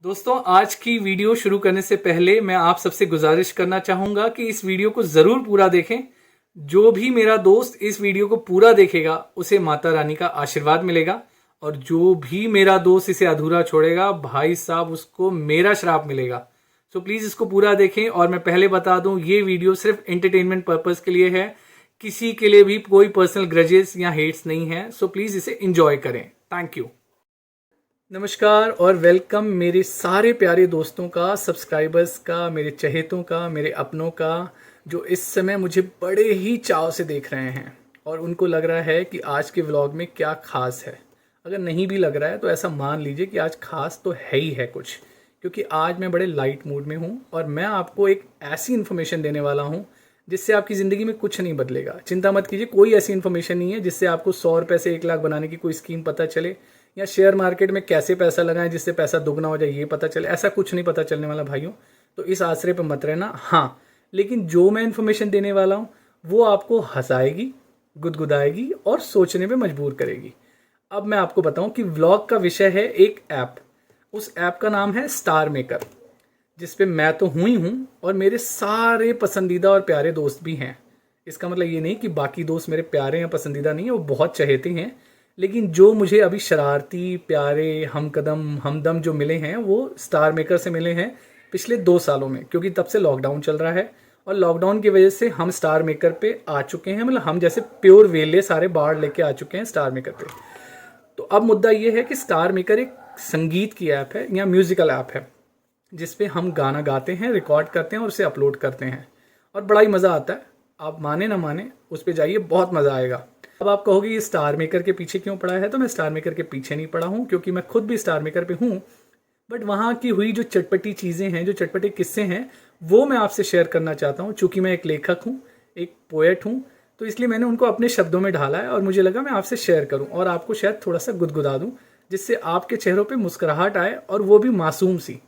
दोस्तों, आज की वीडियो शुरू करने से पहले मैं आप सबसे गुजारिश करना चाहूंगा कि इस वीडियो को जरूर पूरा देखें। जो भी मेरा दोस्त इस वीडियो को पूरा देखेगा उसे माता रानी का आशीर्वाद मिलेगा, और जो भी मेरा दोस्त इसे अधूरा छोड़ेगा भाई साहब उसको मेरा श्राप मिलेगा। सो प्लीज इसको पूरा देखें। और मैं पहले बता दूं, ये वीडियो सिर्फ एंटरटेनमेंट पर्पस के लिए है, किसी के लिए भी कोई पर्सनल ग्रजेस या हेट्स नहीं है। सो प्लीज इसे एंजॉय करें। Thank you. नमस्कार और वेलकम मेरे सारे प्यारे दोस्तों का, सब्सक्राइबर्स का, मेरे चहेतों का, मेरे अपनों का, जो इस समय मुझे बड़े ही चाव से देख रहे हैं और उनको लग रहा है कि आज के व्लॉग में क्या खास है। अगर नहीं भी लग रहा है तो ऐसा मान लीजिए कि आज खास तो है ही है कुछ, क्योंकि आज मैं बड़े लाइट मूड में हूँ और मैं आपको एक ऐसी इन्फॉर्मेशन देने वाला हूँ जिससे आपकी ज़िंदगी में कुछ नहीं बदलेगा। चिंता मत कीजिए, कोई ऐसी इन्फॉर्मेशन नहीं है जिससे आपको 100 रुपये से 1 लाख बनाने की कोई स्कीम पता चले, या शेयर मार्केट में कैसे पैसा लगाएं जिससे पैसा दुगना हो जाए ये पता चले। ऐसा कुछ नहीं पता चलने वाला भाइयों, तो इस आश्रय पर मत रहना। हाँ, लेकिन जो मैं इन्फॉर्मेशन देने वाला हूँ वो आपको हंसाएगी, गुदगुदाएगी और सोचने पे मजबूर करेगी। अब मैं आपको बताऊं कि व्लॉग का विषय है एक ऐप। उस ऐप का नाम है स्टार मेकर, जिसपे मैं तो हुई हूँ और मेरे सारे पसंदीदा और प्यारे दोस्त भी हैं। इसका मतलब ये नहीं कि बाकी दोस्त मेरे प्यारे या पसंदीदा नहीं है, वो बहुत चहेते हैं, लेकिन जो मुझे अभी शरारती, प्यारे, हमकदम, हमदम जो मिले हैं वो स्टार मेकर से मिले हैं पिछले 2 सालों में, क्योंकि तब से लॉकडाउन चल रहा है और लॉकडाउन की वजह से हम स्टार मेकर पे आ चुके हैं। मतलब हम जैसे प्योर वेले सारे बाढ़ लेके आ चुके हैं स्टार मेकर पे। तो अब मुद्दा ये है कि स्टार मेकर एक संगीत की ऐप है या म्यूजिकल ऐप है, जिसपे हम गाना गाते हैं, रिकॉर्ड करते हैं और उसे अपलोड करते हैं, और बड़ा ही मज़ा आता है। आप माने ना माने, उस पर जाइए, बहुत मज़ा आएगा। अब आप कहोगे ये स्टार मेकर के पीछे क्यों पड़ा है, तो मैं स्टार मेकर के पीछे नहीं पड़ा हूँ, क्योंकि मैं खुद भी स्टार मेकर पे हूँ। बट वहाँ की हुई जो चटपटी चीज़ें हैं, जो चटपटे किस्से हैं, वो मैं आपसे शेयर करना चाहता हूँ। चूँकि मैं एक लेखक हूँ, एक पोएट हूँ, तो इसलिए मैंने उनको अपने शब्दों में ढाला है और मुझे लगा मैं आपसे शेयर करूँ और आपको शायद थोड़ा सा गुदगुदा दूँ, जिससे आपके चेहरों पर मुस्कुराहट आए, और वो भी मासूम सी।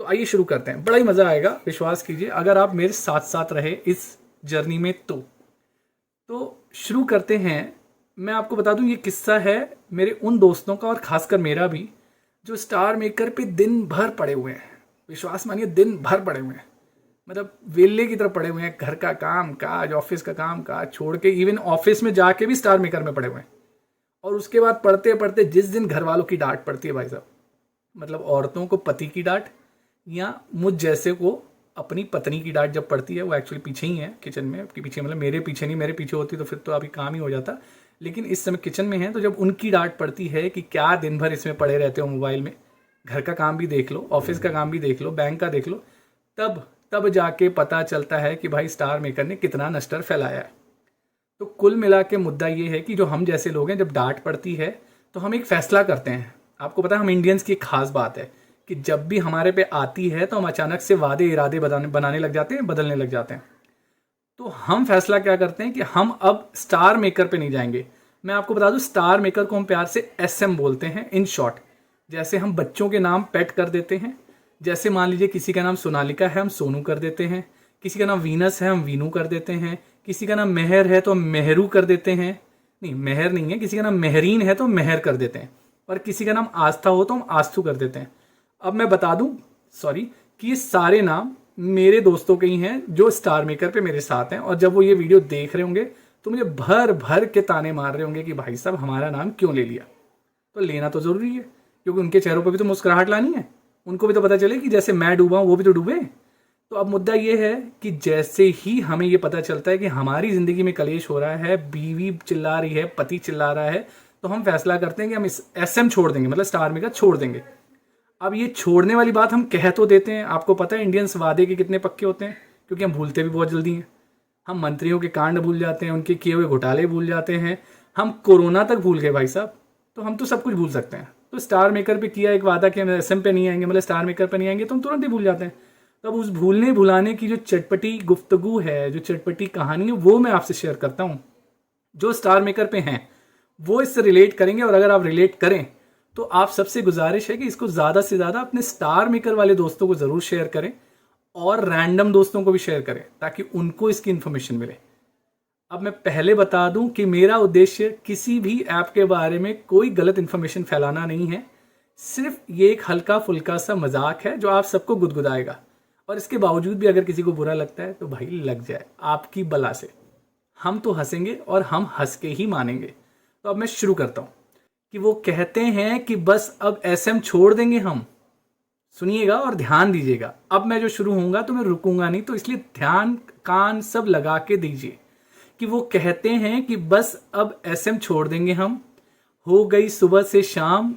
तो आइए शुरू करते हैं, बड़ा ही मज़ा आएगा, विश्वास कीजिए अगर आप मेरे साथ साथ रहे इस जर्नी में। तो शुरू करते हैं। मैं आपको बता दूं, ये किस्सा है मेरे उन दोस्तों का और ख़ासकर मेरा भी, जो स्टार मेकर पे दिन भर पड़े हुए हैं। विश्वास मानिए, दिन भर पड़े हुए हैं, मतलब वेले की तरह पड़े हुए हैं। घर का काम काज, ऑफिस का काम काज छोड़ के, इवन ऑफिस में जाके भी स्टार मेकर में पड़े हुए हैं। और उसके बाद पढ़ते पढ़ते जिस दिन घर वालों की डांट पड़ती है भाई साहब, मतलब औरतों को पति की डांट, या मुझ जैसे को अपनी पत्नी की डांट जब पड़ती है, वो एक्चुअली पीछे ही है किचन में, आपके पीछे, मतलब मेरे पीछे नहीं, मेरे पीछे होती तो फिर तो अभी काम ही हो जाता, लेकिन इस समय किचन में है। तो जब उनकी डांट पड़ती है कि क्या दिन भर इसमें पड़े रहते हो मोबाइल में, घर का काम भी देख लो, ऑफिस का काम भी देख लो, बैंक का देख लो, तब जाके पता चलता है कि भाई स्टार मेकर ने कितना नस्टर फैलाया है। तो कुल मिला के मुद्दा ये है कि जो हम जैसे लोग हैं, जब डांट पड़ती है तो हम एक फैसला करते हैं। आपको पता है, हम इंडियंस की एक खास बात है कि जब भी हमारे पे आती है तो हम अचानक से वादे इरादे बनाने लग जाते हैं, बदलने लग जाते हैं। तो हम फैसला क्या करते हैं कि हम अब स्टार मेकर पे नहीं जाएंगे। मैं आपको बता दूं, स्टार मेकर को हम प्यार से SM बोलते हैं, इन शॉर्ट। जैसे हम बच्चों के नाम पेट कर देते हैं, जैसे मान लीजिए किसी का नाम सोनालिका है, हम सोनू कर देते हैं, किसी का नाम वीनस है, हम वीनू कर देते हैं, किसी का नाम मेहर है तो हम मेहरू कर देते हैं, नहीं मेहर नहीं है, किसी का नाम मेहरीन है तो मेहर कर देते हैं, और किसी का नाम आस्था हो तो हम आस्थू कर देते हैं। अब मैं बता दूं, सॉरी, कि ये सारे नाम मेरे दोस्तों के ही हैं जो स्टार मेकर पे मेरे साथ हैं, और जब वो ये वीडियो देख रहे होंगे तो मुझे भर भर के ताने मार रहे होंगे कि भाई साहब हमारा नाम क्यों ले लिया। तो लेना तो ज़रूरी है, क्योंकि उनके चेहरों पर भी तो मुस्कुराहट लानी है, उनको भी तो पता चले कि जैसे मैं डूबा हूँ वो भी तो डूबे। तो अब मुद्दा ये है कि जैसे ही हमें ये पता चलता है कि हमारी ज़िंदगी में कलेश हो रहा है, बीवी चिल्ला रही है, पति चिल्ला रहा है, तो हम फैसला करते हैं कि हम इस SM छोड़ देंगे, मतलब स्टार मेकर छोड़ देंगे। अब ये छोड़ने वाली बात हम कह तो देते हैं, आपको पता है इंडियंस वादे के कितने पक्के होते हैं, क्योंकि हम भूलते भी बहुत जल्दी हैं। हम मंत्रियों के कांड भूल जाते हैं, उनके किए हुए घोटाले भूल जाते हैं, हम कोरोना तक भूल गए भाई साहब। तो हम तो सब कुछ भूल सकते हैं। तो स्टार मेकर पे किया एक वादा कि हम SM पे नहीं आएंगे, मतलब स्टार मेकर पे नहीं आएंगे, तो हम तुरंत ही भूल जाते हैं। तो अब उस भूलने भुलाने की जो चटपटी गुफ्तगू है, जो चटपटी कहानी है, वो मैं आपसे शेयर करता हूँ। जो स्टार मेकर पे हैं वो इससे रिलेट करेंगे, और अगर आप रिलेट करें तो आप सबसे गुजारिश है कि इसको ज़्यादा से ज़्यादा अपने स्टार मेकर वाले दोस्तों को ज़रूर शेयर करें, और रैंडम दोस्तों को भी शेयर करें, ताकि उनको इसकी इन्फॉर्मेशन मिले। अब मैं पहले बता दूं कि मेरा उद्देश्य किसी भी ऐप के बारे में कोई गलत इन्फॉर्मेशन फैलाना नहीं है, सिर्फ ये एक हल्का फुल्का सा मजाक है जो आप सबको गुदगुदाएगा, और इसके बावजूद भी अगर किसी को बुरा लगता है तो भाई लग जाए आपकी बला से। हम तो हंसेंगे और हम हंस के ही मानेंगे। तो अब मैं शुरू करता हूँ कि वो कहते हैं कि बस अब एसएम छोड़ देंगे हम। सुनिएगा और ध्यान दीजिएगा, अब मैं जो शुरू होऊंगा तो मैं रुकूंगा नहीं, तो इसलिए ध्यान कान सब लगा के दीजिए कि वो कहते हैं कि बस अब एसएम छोड़ देंगे हम। हो गई सुबह से शाम,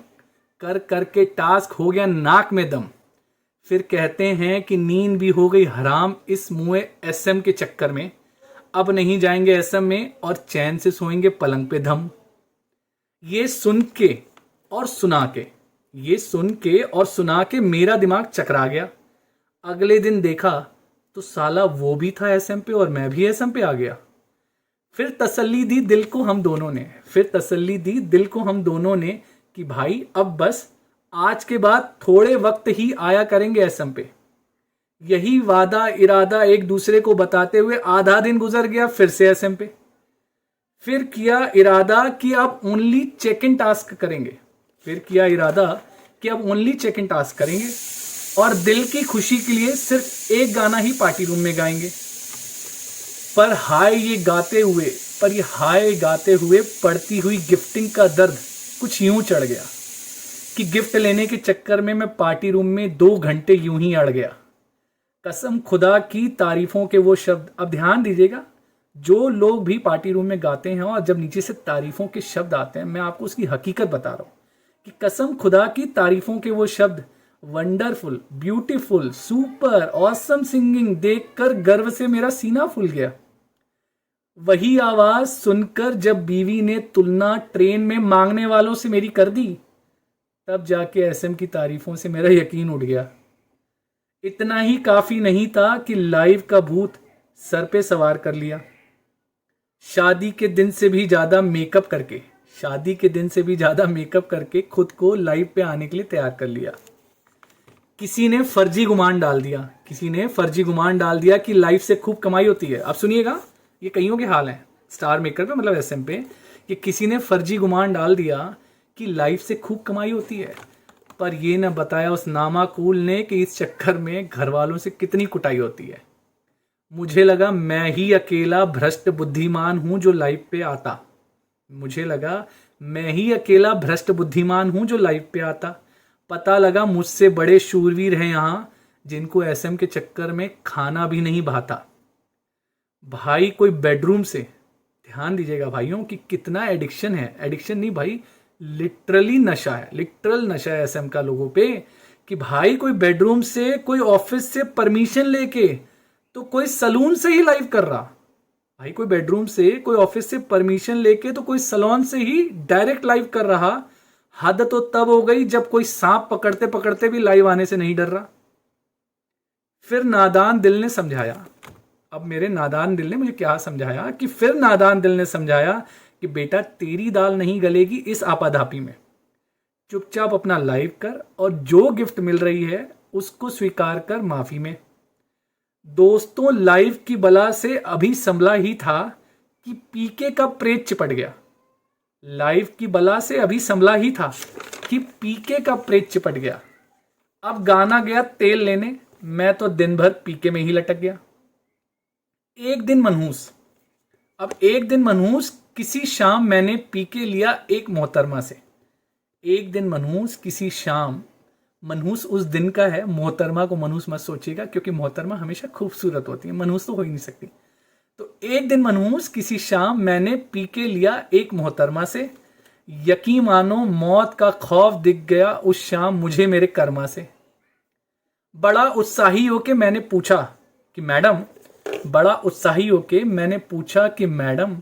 कर करके टास्क हो गया नाक में दम। फिर कहते हैं कि नींद भी हो गई हराम इस मुए एसएम के चक्कर में। अब नहीं जाएंगे एसएम में और चैन से सोएंगे पलंग पे धम। ये सुन के और सुना के, ये सुन के और सुना के मेरा दिमाग चकरा गया। अगले दिन देखा तो साला वो भी था एसएम पे और मैं भी एसएम पे आ गया। फिर तसल्ली दी दिल को हम दोनों ने, फिर तसल्ली दी दिल को हम दोनों ने कि भाई अब बस आज के बाद थोड़े वक्त ही आया करेंगे एसएम पे। यही वादा इरादा एक दूसरे को बताते हुए आधा दिन गुजर गया फिर से एसएम पे। फिर किया इरादा कि अब ओनली चेक इन टास्क करेंगे, फिर किया इरादा कि अब ओनली चेक इन टास्क करेंगे और दिल की खुशी के लिए सिर्फ एक गाना ही पार्टी रूम में गाएंगे। पर ये हाय गाते हुए पड़ती हुई गिफ्टिंग का दर्द कुछ यूं चढ़ गया कि गिफ्ट लेने के चक्कर में मैं पार्टी रूम में 2 घंटे यूं ही अड़ गया। कसम खुदा की तारीफों के वो शब्द, अब ध्यान दीजिएगा, जो लोग भी पार्टी रूम में गाते हैं और जब नीचे से तारीफों के शब्द आते हैं, मैं आपको उसकी हकीकत बता रहा हूं कि कसम खुदा की तारीफों के वो शब्द, wonderful, beautiful, super, awesome singing देखकर गर्व से मेरा सीना फूल गया। वही आवाज सुनकर जब बीवी ने तुलना ट्रेन में मांगने वालों से मेरी कर दी, तब जाके एसएम की तारीफों से मेरा यकीन उठ गया। इतना ही काफी नहीं था कि लाइव का भूत सर पे सवार कर लिया। शादी के दिन से भी ज्यादा मेकअप करके खुद को लाइव पे आने के लिए तैयार कर लिया। किसी ने फर्जी गुमान डाल दिया कि लाइव से खूब कमाई होती है। अब सुनिएगा, ये कईयों के हाल हैं स्टार मेकर पे, मतलब एसएम पे, कि किसी ने फर्जी गुमान डाल दिया कि लाइव से खूब कमाई होती है, पर ये न बताया उस नामाकूल ने कि इस चक्कर में घर वालों से कितनी कुटाई होती है। मुझे लगा मैं ही अकेला भ्रष्ट बुद्धिमान हूं जो लाइव पे आता। पता लगा मुझसे बड़े शूरवीर हैं यहां जिनको एसएम के चक्कर में खाना भी नहीं भाता। भाई कोई बेडरूम से, ध्यान दीजिएगा भाइयों कि कितना एडिक्शन है, एडिक्शन नहीं भाई, लिटरल नशा है एसएम का लोगों पे, कि भाई कोई बेडरूम से, कोई ऑफिस से परमिशन लेके तो कोई सलून से ही लाइव कर रहा। भाई कोई बेडरूम से, कोई ऑफिस से परमिशन लेके तो कोई सलून से ही डायरेक्ट लाइव कर रहा। हद तो तब हो गई जब कोई सांप पकड़ते पकड़ते भी लाइव आने से नहीं डर रहा। फिर नादान दिल ने समझाया, अब मेरे नादान दिल ने मुझे क्या समझाया कि फिर नादान दिल ने समझाया कि बेटा तेरी दाल नहीं गलेगी इस आपाधापी में। चुपचाप अपना लाइव कर और जो गिफ्ट मिल रही है उसको स्वीकार कर माफी में। दोस्तों लाइव की बला से अभी संभला ही था कि पीके का प्रेत चिपट गया। अब गाना गया तेल लेने, मैं तो दिन भर पीके में ही लटक गया। एक दिन मनहूस किसी शाम मैंने पीके लिया एक मोहतरमा से। मनहूस उस दिन का है, मोहतरमा को मनहूस मत सोचिएगा क्योंकि मोहतरमा हमेशा खूबसूरत होती है, मनहूस तो हो ही नहीं सकती। तो एक दिन मनहूस किसी शाम मैंने पीके लिया एक मोहतरमा से। यकीन मानो मौत का खौफ दिख गया उस शाम मुझे मेरे कर्मा से। बड़ा उत्साही होके मैंने पूछा कि मैडम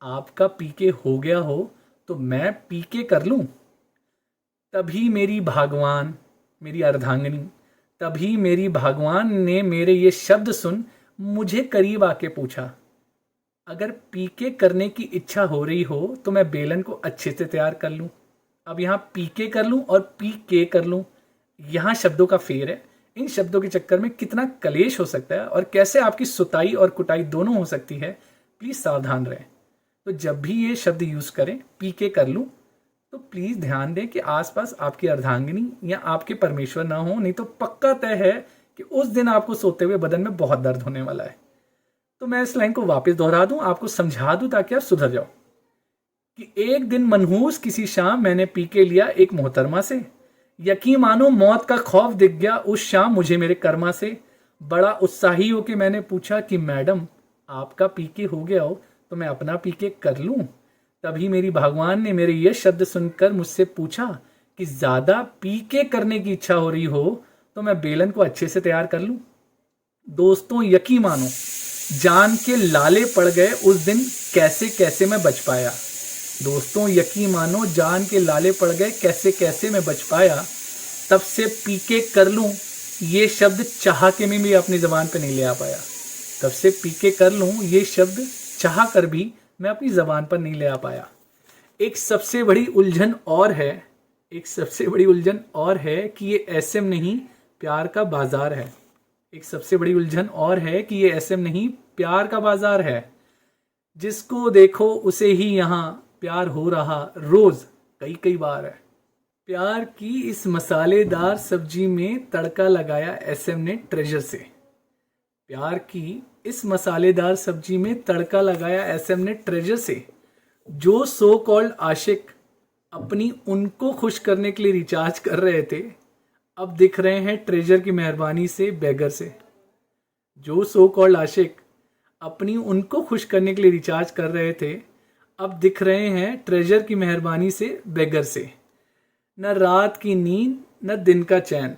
आपका पीके हो गया हो तो मैं पीके कर लूं। तभी मेरी भगवान ने मेरे ये शब्द सुन मुझे करीब आके पूछा, अगर पीके करने की इच्छा हो रही हो तो मैं बेलन को अच्छे से तैयार कर लूं। अब यहाँ पीके कर लूं और पीके कर लूं, यहाँ शब्दों का फेर है। इन शब्दों के चक्कर में कितना कलेश हो सकता है और कैसे आपकी सुताई और कुटाई दोनों हो सकती है, प्लीज सावधान रहें। तो जब भी ये शब्द यूज करें, पीके कर लूं तो प्लीज़ ध्यान दें कि आसपास आपकी अर्धांगिनी या आपके परमेश्वर ना हो, नहीं तो पक्का तय है कि उस दिन आपको सोते हुए बदन में बहुत दर्द होने वाला है। तो मैं इस लाइन को वापस दोहरा दूं, आपको समझा दूं ताकि आप सुधर जाओ कि एक दिन मनहूस किसी शाम मैंने पी के लिया एक मोहतरमा से, यकीन मानो मौत का खौफ दिख गया उस शाम मुझे मेरे कर्मा से। बड़ा उत्साही होके मैंने पूछा कि मैडम आपका पी के हो गया हो तो मैं अपना पी के कर लूं। तभी मेरी भगवान ने मेरे ये शब्द सुनकर मुझसे पूछा कि ज़्यादा पी के करने की इच्छा हो रही हो तो मैं बेलन को अच्छे से तैयार कर लूं। दोस्तों यकीन मानो जान के लाले पड़ गए उस दिन कैसे कैसे मैं बच पाया। दोस्तों यकीन मानो जान के लाले पड़ गए कैसे कैसे मैं बच पाया। तब से पी के कर लूं ये शब्द चाह के मैं भी अपनी ज़बान पे नहीं ले आ पाया। तब से पी के कर लूं ये शब्द चाह कर भी मैं अपनी ज़बान पर नहीं ले आ पाया। एक सबसे बड़ी उलझन और है, एक सबसे बड़ी उलझन और है कि ये एसएम नहीं प्यार का बाजार है। एक सबसे बड़ी उलझन और है कि ये एसएम नहीं प्यार का बाजार है। जिसको देखो उसे ही यहाँ प्यार हो रहा रोज कई कई बार है। प्यार की इस मसालेदार सब्जी में तड़का लगाया एसएम ने ट्रेजर से। प्यार की इस मसालेदार सब्जी में तड़का लगाया एसएम ने ट्रेजर से। जो सो कॉल्ड आशिक अपनी उनको खुश करने के लिए रिचार्ज कर रहे थे अब दिख रहे हैं ट्रेजर की मेहरबानी से बेगर से। जो सो कॉल्ड आशिक अपनी उनको खुश करने के लिए रिचार्ज कर रहे थे अब दिख रहे हैं ट्रेजर की मेहरबानी से बेगर से। न रात की नींद न दिन का चैन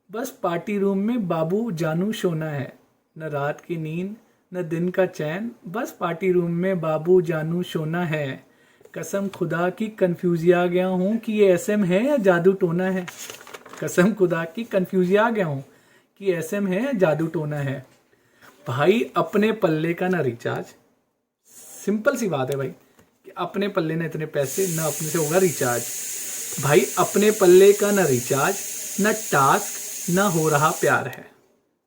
बस पार्टी रूम में बाबू जानू सोना है। न रात की नींद न दिन का चैन बस पार्टी रूम में बाबू जानू सोना है। कसम खुदा की कंफ्यूजिया गया हूँ कि ये एसएम है या जादू टोना है। कसम खुदा की कंफ्यूजिया गया हूँ कि एसएम है या जादू टोना है। भाई अपने पल्ले का ना रिचार्ज, सिंपल सी बात है भाई कि अपने पल्ले ने इतने पैसे ना अपने से होगा रिचार्ज। भाई अपने पल्ले का ना रिचार्ज न टास्क न हो रहा प्यार है।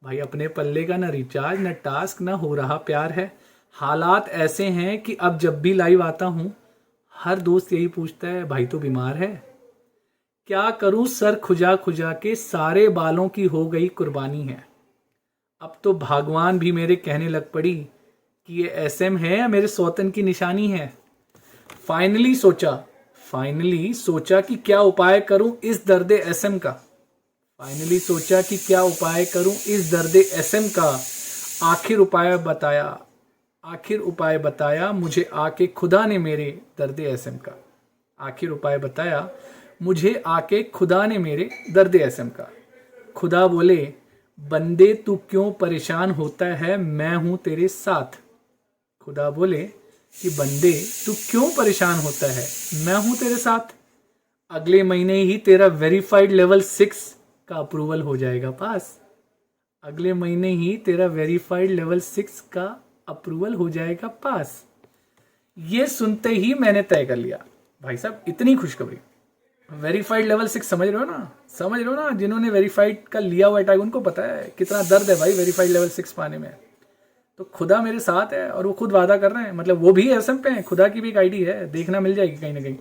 भाई अपने पल्ले का ना रिचार्ज न टास्क न हो रहा प्यार है। हालात ऐसे हैं कि अब जब भी लाइव आता हूँ हर दोस्त यही पूछता है भाई तो बीमार है। क्या करूं सर खुजा खुजा के सारे बालों की हो गई कुर्बानी है। अब तो भगवान भी मेरे कहने लग पड़ी कि ये एसएम है या मेरे सौतन की निशानी है। फाइनली सोचा कि क्या उपाय करूं इस दर्द एसएम का। फाइनली सोचा कि क्या उपाय करूं इस दर्द एसएम का। आखिर उपाय बताया मुझे आके खुदा ने मेरे दर्द एसएम का। आखिर उपाय बताया मुझे आके खुदा ने मेरे दर्द एसएम का। खुदा बोले बंदे तू क्यों परेशान होता है मैं हूं तेरे साथ। खुदा बोले कि बंदे तू क्यों परेशान होता है मैं हूं तेरे साथ। अगले महीने ही तेरा वेरीफाइड लेवल 6 का अप्रूवल हो जाएगा पास। अगले महीने ही तेरा वेरीफाइड लेवल 6 का अप्रूवल हो जाएगा पास। ये सुनते ही मैंने तय कर लिया। भाई साहब इतनी खुशखबरी। वेरीफाइड लेवल 6 समझ रहे हो ना जिन्होंने वेरीफाइड का लिया हुआ टैग उनको पता है कितना दर्द है भाई वेरीफाइड लेवल 6 पाने में। तो खुदा मेरे साथ है और वो खुद वादा कर रहे हैं, मतलब वो भी एसएम पे हैं। खुदा की भी एक आईडी है, देखना मिल जाएगी कहीं ना कहीं।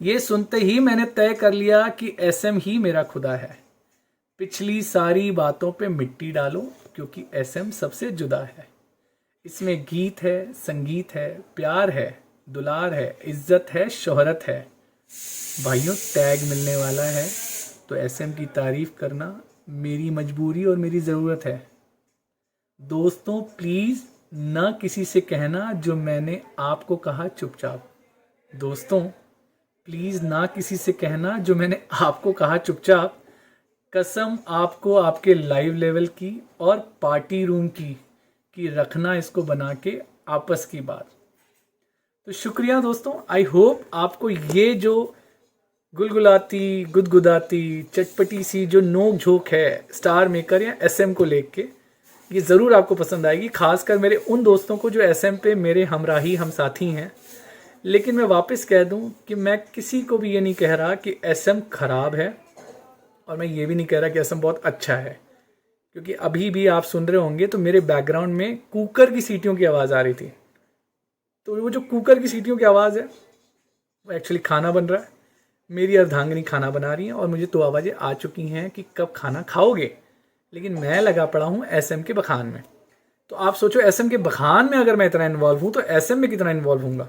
ये सुनते ही मैंने तय कर लिया कि एसएम ही मेरा खुदा है। पिछली सारी बातों पे मिट्टी डालो क्योंकि एसएम सबसे जुदा है। इसमें गीत है, संगीत है, प्यार है, दुलार है, इज्जत है, शोहरत है। भाइयों टैग मिलने वाला है तो एसएम की तारीफ करना मेरी मजबूरी और मेरी ज़रूरत है। दोस्तों प्लीज़ ना किसी से कहना जो मैंने आपको कहा चुपचाप। दोस्तों प्लीज़ ना किसी से कहना जो मैंने आपको कहा चुपचाप। कसम आपको आपके लाइव लेवल की और पार्टी रूम की रखना इसको बना के आपस की बात। तो शुक्रिया दोस्तों। आई होप आपको ये जो गुलगुलाती गुदगुदाती चटपटी सी जो नोक झोंक है स्टार मेकर या एसएम को लेके ये ज़रूर आपको पसंद आएगी। खासकर मेरे उन दोस्तों को जो एसएम पे मेरे हमराही हम साथी हैं। लेकिन मैं वापस कह दूं कि मैं किसी को भी ये नहीं कह रहा कि एसएम ख़राब है और मैं ये भी नहीं कह रहा कि एसएम बहुत अच्छा है, क्योंकि अभी भी आप सुन रहे होंगे तो मेरे बैकग्राउंड में कुकर की सीटियों की आवाज़ आ रही थी। तो वो जो कुकर की सीटियों की आवाज़ है वो एक्चुअली खाना बन रहा है। मेरी अर्धांगिनी खाना बना रही हैं और मुझे तो आवाज़ें आ चुकी हैं कि कब खाना खाओगे, लेकिन मैं लगा पड़ा हूँ एसएम के बखान में। तो आप सोचो एसएम के बखान में अगर मैं इतना इन्वॉल्व हूँ तो एसएम में कितना इन्वॉल्व हूँगा।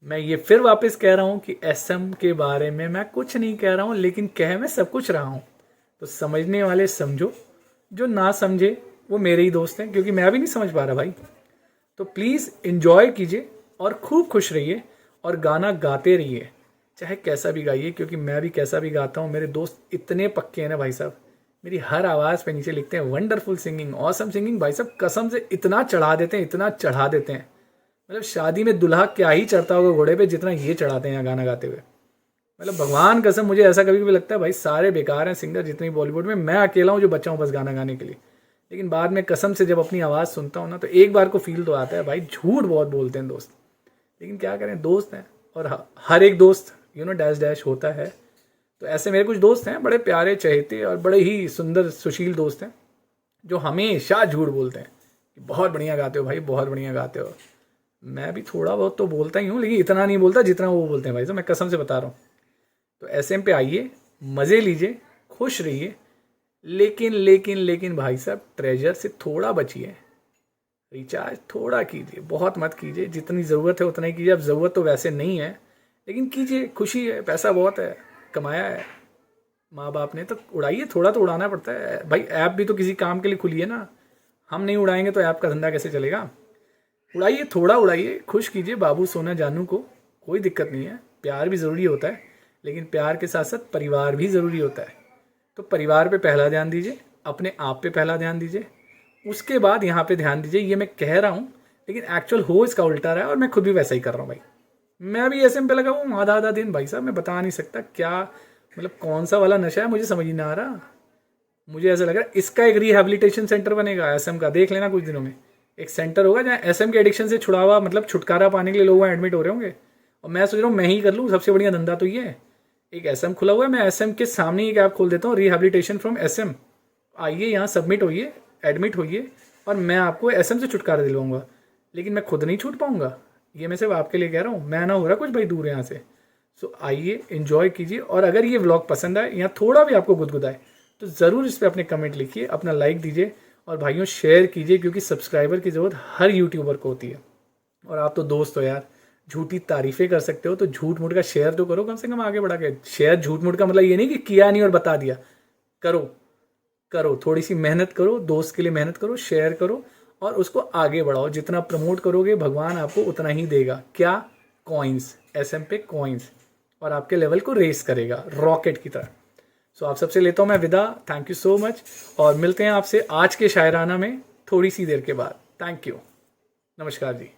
मैं ये फिर वापस कह रहा हूँ कि एसएम के बारे में मैं कुछ नहीं कह रहा हूँ, लेकिन कह मैं सब कुछ रहा हूँ। तो समझने वाले समझो, जो ना समझे वो मेरे ही दोस्त हैं, क्योंकि मैं भी नहीं समझ पा रहा भाई। तो प्लीज़ इन्जॉय कीजिए और खूब खुश रहिए और गाना गाते रहिए, चाहे कैसा भी गाइए, क्योंकि मैं भी कैसा भी गाता हूँ। मेरे दोस्त इतने पक्के हैं ना भाई साहब, मेरी हर आवाज़ पे नीचे लिखते हैं वंडरफुल सिंगिंग, ऑसम सिंगिंग। भाई साहब कसम से इतना चढ़ा देते हैं, इतना चढ़ा देते हैं, मतलब शादी में दुल्हा क्या ही चढ़ता होगा घोड़े पे जितना ये चढ़ाते हैं यहाँ गाना गाते हुए। मतलब भगवान कसम, मुझे ऐसा कभी कभी लगता है भाई सारे बेकार हैं सिंगर जितनी बॉलीवुड में, मैं अकेला हूँ जो बचा हूँ बस गाना गाने के लिए। लेकिन बाद में कसम से जब अपनी आवाज़ सुनता हूँ ना तो एक बार को फील तो आता है भाई, झूठ बहुत बोलते हैं दोस्त, लेकिन क्या करें, दोस्त हैं। और हर एक दोस्त डैश डैश होता है। तो ऐसे मेरे कुछ दोस्त हैं बड़े प्यारे चहेते और बड़े ही सुंदर सुशील दोस्त हैं, जो हमेशा झूठ बोलते हैं कि बहुत बढ़िया गाते हो भाई, बहुत बढ़िया गाते हो। मैं भी थोड़ा बहुत तो बोलता ही हूँ, लेकिन इतना नहीं बोलता जितना वो बोलते हैं भाई, तो मैं कसम से बता रहा हूँ। तो एसएम पे आइए, मज़े लीजिए, खुश रहिए, लेकिन लेकिन लेकिन भाई साहब ट्रेजर से थोड़ा बचिए, रिचार्ज थोड़ा कीजिए, बहुत मत कीजिए। जितनी ज़रूरत है उतना ही कीजिए। अब ज़रूरत तो वैसे नहीं है, लेकिन कीजिए, खुशी है, पैसा बहुत है, कमाया है माँ बाप ने, तो उड़ाइए। थोड़ा तो उड़ाना पड़ता है भाई, ऐप भी तो किसी काम के लिए खुली है ना। हम नहीं उड़ाएंगे तो ऐप का धंधा कैसे चलेगा। उड़ाइए, थोड़ा उड़ाइए, खुश कीजिए बाबू सोना जानू को, कोई दिक्कत नहीं है। प्यार भी ज़रूरी होता है, लेकिन प्यार के साथ साथ परिवार भी ज़रूरी होता है। तो परिवार पे पहला ध्यान दीजिए, अपने आप पे पहला ध्यान दीजिए, उसके बाद यहाँ पे ध्यान दीजिए। ये मैं कह रहा हूँ, लेकिन एक्चुअल हो इसका उल्टा रहा है, और मैं खुद भी वैसा ही कर रहा हूँ भाई। मैं भी एसएम पे लगा हूँ आधा आधा दिन भाई साहब, मैं बता नहीं सकता क्या, मतलब कौन सा वाला नशा है मुझे समझ ही ना आ रहा। मुझे ऐसा लग रहा है इसका एक रिहैबिलिटेशन सेंटर बनेगा एसएम का, देख लेना कुछ दिनों में एक सेंटर होगा जहाँ एसएम के एडिक्शन से छुड़ावा, मतलब छुटकारा पाने के लिए लोग वहाँ एडमिट हो रहे होंगे। और मैं सोच रहा हूँ मैं ही कर लूँ, सबसे बढ़िया धंधा तो ये है। एक एसएम खुला हुआ है, मैं एसएम के सामने एक ऐप खोल देता हूँ, रिहैबिलिटेशन फ्रॉम एसएम। आइए यहाँ सबमिट होइए, एडमिट होइए, और मैं आपको एसएम से छुटकारा दिलवाऊंगा। लेकिन मैं खुद नहीं छूट पाऊंगा, ये मैं सिर्फ आपके लिए कह रहा हूँ, मैं ना हो रहा कुछ भाई दूर यहाँ से। सो आइए, एंजॉय कीजिए, और अगर ये व्लॉग पसंद आए या थोड़ा भी आपको गुदगुदाए तो ज़रूर इस पर अपने कमेंट लिखिए, अपना लाइक दीजिए, और भाइयों शेयर कीजिए, क्योंकि सब्सक्राइबर की ज़रूरत हर यूट्यूबर को होती है। और आप तो दोस्त हो यार, झूठी तारीफ़ें कर सकते हो तो झूठ मूठ का शेयर तो करो कम से कम आगे बढ़ा के। शेयर झूठ मूठ का मतलब ये नहीं कि किया नहीं और बता दिया, करो करो, थोड़ी सी मेहनत करो, दोस्त के लिए मेहनत करो, शेयर करो और उसको आगे बढ़ाओ। जितना प्रमोट करोगे भगवान आपको उतना ही देगा। क्या? कॉइन्स, एसएम पे कॉइन्स, और आपके लेवल को रेस करेगा रॉकेट की तरह। सो आप सबसे लेता हूँ मैं विदा, थैंक यू सो मच, और मिलते हैं आपसे आज के शायराना में थोड़ी सी देर के बाद। थैंक यू, नमस्कार जी।